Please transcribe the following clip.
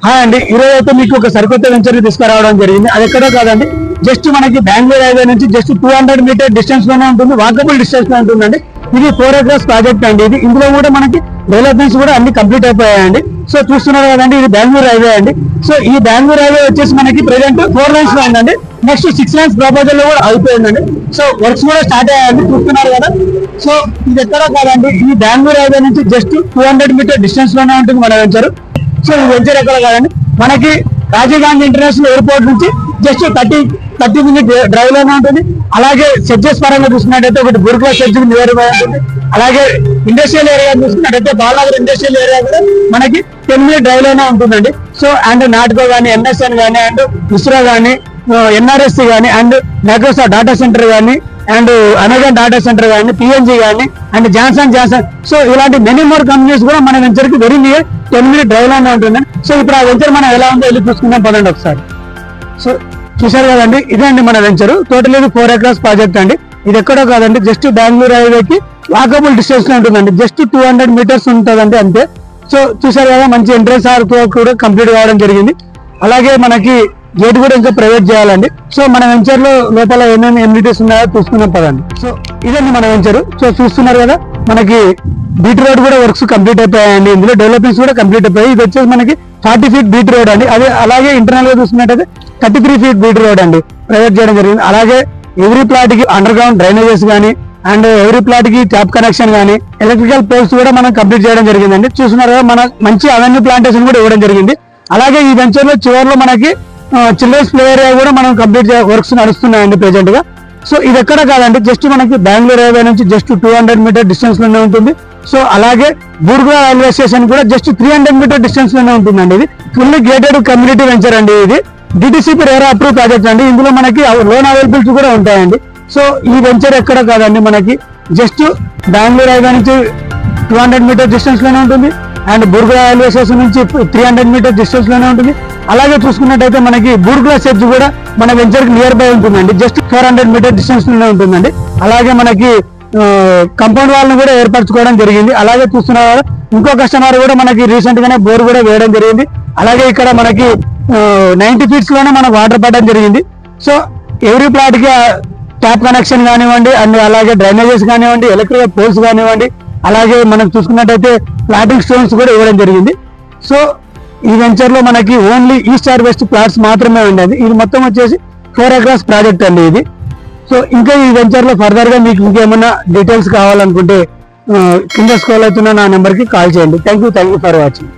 Hi అండి, ఈరోజు అయితే మీకు ఒక సరికొత్త వెంచర్ తీసుకురావడం జరిగింది. అది ఎక్కడో కాదండి, జస్ట్ మనకి బెంగళూరు హైవే నుంచి జస్ట్ 200 మీటర్ డిస్టెన్స్ లోనే ఉంటుంది, వాకబుల్ డిస్టెన్స్ లో ఉంటుందండి. ఇది 4 acres ప్రాజెక్ట్ అండి. ఇది ఇందులో కూడా మనకి డెవలప్మెంట్స్ కూడా అన్ని కంప్లీట్ అయిపోయాయండి. సో చూస్తున్నారు కదండి, ఇది బెంగళూరు హైవే అండి. సో ఈ బెంగళూరు హైవే వచ్చేసి మనకి ప్రెసెంట్ 4 lanes లో ఉందండి. నెక్స్ట్ 6 lanes ప్రపోజల్ లో కూడా అయిపోయిందండి. సో వర్క్స్ కూడా స్టార్ట్ అయ్యాయండి, చూస్తున్నారు కదా. సో ఇది ఎక్కడో కాదండి, ఈ బెంగళూరు హైవే నుంచి జస్ట్ 200 మీటర్ డిస్టెన్స్ లోనే ఉంటుంది మన వెంచర్. సో ఈ వెంచర్ ఎక్కడ కాదండి, మనకి రాజీవ్ గాంధీ ఇంటర్నేషనల్ ఎయిర్పోర్ట్ నుంచి జస్ట్ 30 minute డ్రైవ్ లోనే ఉంటుంది. అలాగే సెడ్జెస్ పరంగా చూసుకున్నట్టయితే ఒకటి బుర్గా సెడ్జ్ నియర్ బై ఉంటుంది. అలాగే ఇండస్ట్రియల్ ఏరియా చూసుకున్నట్టయితే బాలాగర్ ఇండస్ట్రియల్ ఏరియా కూడా మనకి 10 minute డ్రైవ్ లోనే ఉంటుందండి. సో అండ్ నాట్కో కానీ, ఎంఎస్ఎన్ కానీ, అండ్ ఇస్రో కానీ, ఎన్ఆర్ఎస్సి కానీ, అండ్ మైక్రోసాఫ్ట్ డేటా సెంటర్ కానీ, అండ్ అమెజాన్ డేటా సెంటర్ కానీ, పిఎన్జీ కానీ, అండ్ జాన్సన్. సో ఇలాంటి మెనీ మోర్ కంపెనీస్ కూడా మన వెంచర్ కి వెరీ నియర్ 10 minute డ్రైవ్ లోనే ఉంటుంది. సో ఇప్పుడు ఆ వెంచర్ మనం ఎలా ఉందో వెళ్ళి చూసుకుందాం పదండి ఒకసారి. సో చూసారు కదండి, ఇదండి మన వెంచర్. టోటల్ ఇది 4 acres ప్రాజెక్ట్ అండి. ఇది ఎక్కడో కాదండి, జస్ట్ బెంగళూరు హైవేకి వాకబుల్ డిస్టెన్స్ లో ఉంటుందండి. జస్ట్ 200 meters ఉంటుందండి అంతే. సో చూసారు కదా, మంచి ఎంట్రన్స్ ఆర్క్ కూడా కంప్లీట్ కావడం జరిగింది. అలాగే మనకి గేట్ కూడా ఇంకా ప్రైవేట్ చేయాలండి. సో మన వెంచర్ లో లోపల ఏమేమి ఎమ్యూనిటీస్ ఉన్నాయో చూసుకున్నాం పదండి. సో ఇదండి మన వెంచర్. సో చూస్తున్నారు కదా, మనకి బీట్ రోడ్ కూడా వర్క్స్ కంప్లీట్ అయిపోయాయండి. ఇందులో డెవలప్మెంట్స్ కూడా కంప్లీట్ అయిపోయాయి. ఇది వచ్చేసి మనకి 40 feet బీట్ రోడ్ అండి. అదే అలాగే ఇంటర్నల్ గా చూసుకున్నట్టయితే 33 feet బీట్ రోడ్ అండి ప్రైవేట్ చేయడం జరిగింది. అలాగే ఎవ్రీ ప్లాట్ కి అండర్ గ్రౌండ్ డ్రైనేజెస్ కానీ, అండ్ ఎవ్రీ ప్లాట్ కి ట్యాప్ కనెక్షన్ కానీ, ఎలక్ట్రికల్ పోల్స్ కూడా మనం కంప్లీట్ చేయడం జరిగిందండి. చూస్తున్నారు కదా, మన మంచి అవెన్యూ ప్లాంటేషన్ కూడా ఇవ్వడం జరిగింది. అలాగే ఈ వెంచర్ లో చివరిలో మనకి చిల్డ్రన్స్ ప్లే ఏరియా కూడా మనం కంప్లీట్ వర్క్స్ నడుస్తున్నాయండి ప్రెసెంట్ గా. సో ఇది ఎక్కడ కాదండి, జస్ట్ మనకి బెంగళూరు హైవే నుంచి జస్ట్ 200 మీటర్ డిస్టెన్స్ లోనే ఉంటుంది. సో అలాగే బూర్గుల రైల్వే స్టేషన్ కూడా జస్ట్ 300 మీటర్ డిస్టెన్స్ లోనే ఉంటుందండి. ఇది ఫుల్లీ గేటెడ్ కమ్యూనిటీ వెంచర్ అండి. ఇది డిటిసిపి రేరా అప్రూవ్ ప్రాజెక్ట్ అండి. ఇందులో మనకి లోన్ అవైలబిలిటీ కూడా ఉంటాయండి. సో ఈ వెంచర్ ఎక్కడ కాదండి, మనకి జస్ట్ బెంగళూరు హైవే నుంచి 200 మీటర్ డిస్టెన్స్ లోనే ఉంటుంది. అండ్ బూర్గుల రైల్వే స్టేషన్ నుంచి 300 మీటర్ డిస్టెన్స్ లోనే ఉంటుంది. అలాగే చూసుకున్నట్టయితే మనకి బూర్గుల సెడ్జ్ కూడా మన వెంచర్ కి నియర్ బై ఉంటుందండి. జస్ట్ 400 మీటర్ డిస్టెన్స్ లోనే ఉంటుందండి. అలాగే మనకి కంపౌండ్ వాల్ ను కూడా ఏర్పరచుకోవడం జరిగింది. అలాగే చూస్తున్నారు, ఇంకో కస్టమర్ కూడా మనకి రీసెంట్ గానే బోర్ కూడా వేయడం జరిగింది. అలాగే ఇక్కడ మనకి 90 feet లోనే మనకు వాటర్ పడడం జరిగింది. సో ఎవ్రీ ప్లాట్ కి ట్యాప్ కనెక్షన్ కానివ్వండి, అండ్ అలాగే డ్రైనేజెస్ కానివ్వండి, ఎలక్ట్రికల్ పోల్స్ కానివ్వండి, అలాగే మనం చూసుకున్నట్టయితే ప్లాటింగ్ స్టోన్స్ కూడా ఇవ్వడం జరిగింది. సో ఈ వెంచర్ లో మనకి only east or west plots మాత్రమే ఉండేది. ఇది మొత్తం వచ్చేసి 4 acres ప్రాజెక్ట్ అండి ఇది. సో ఇంకా ఈ వెంచర్ లో ఫర్దర్ గా మీకు ఇంకేమైనా డీటెయిల్స్ కావాలనుకుంటే కింద స్క్రోల్ అవుతున్న నా నెంబర్ కి కాల్ చేయండి. Thank you for watching.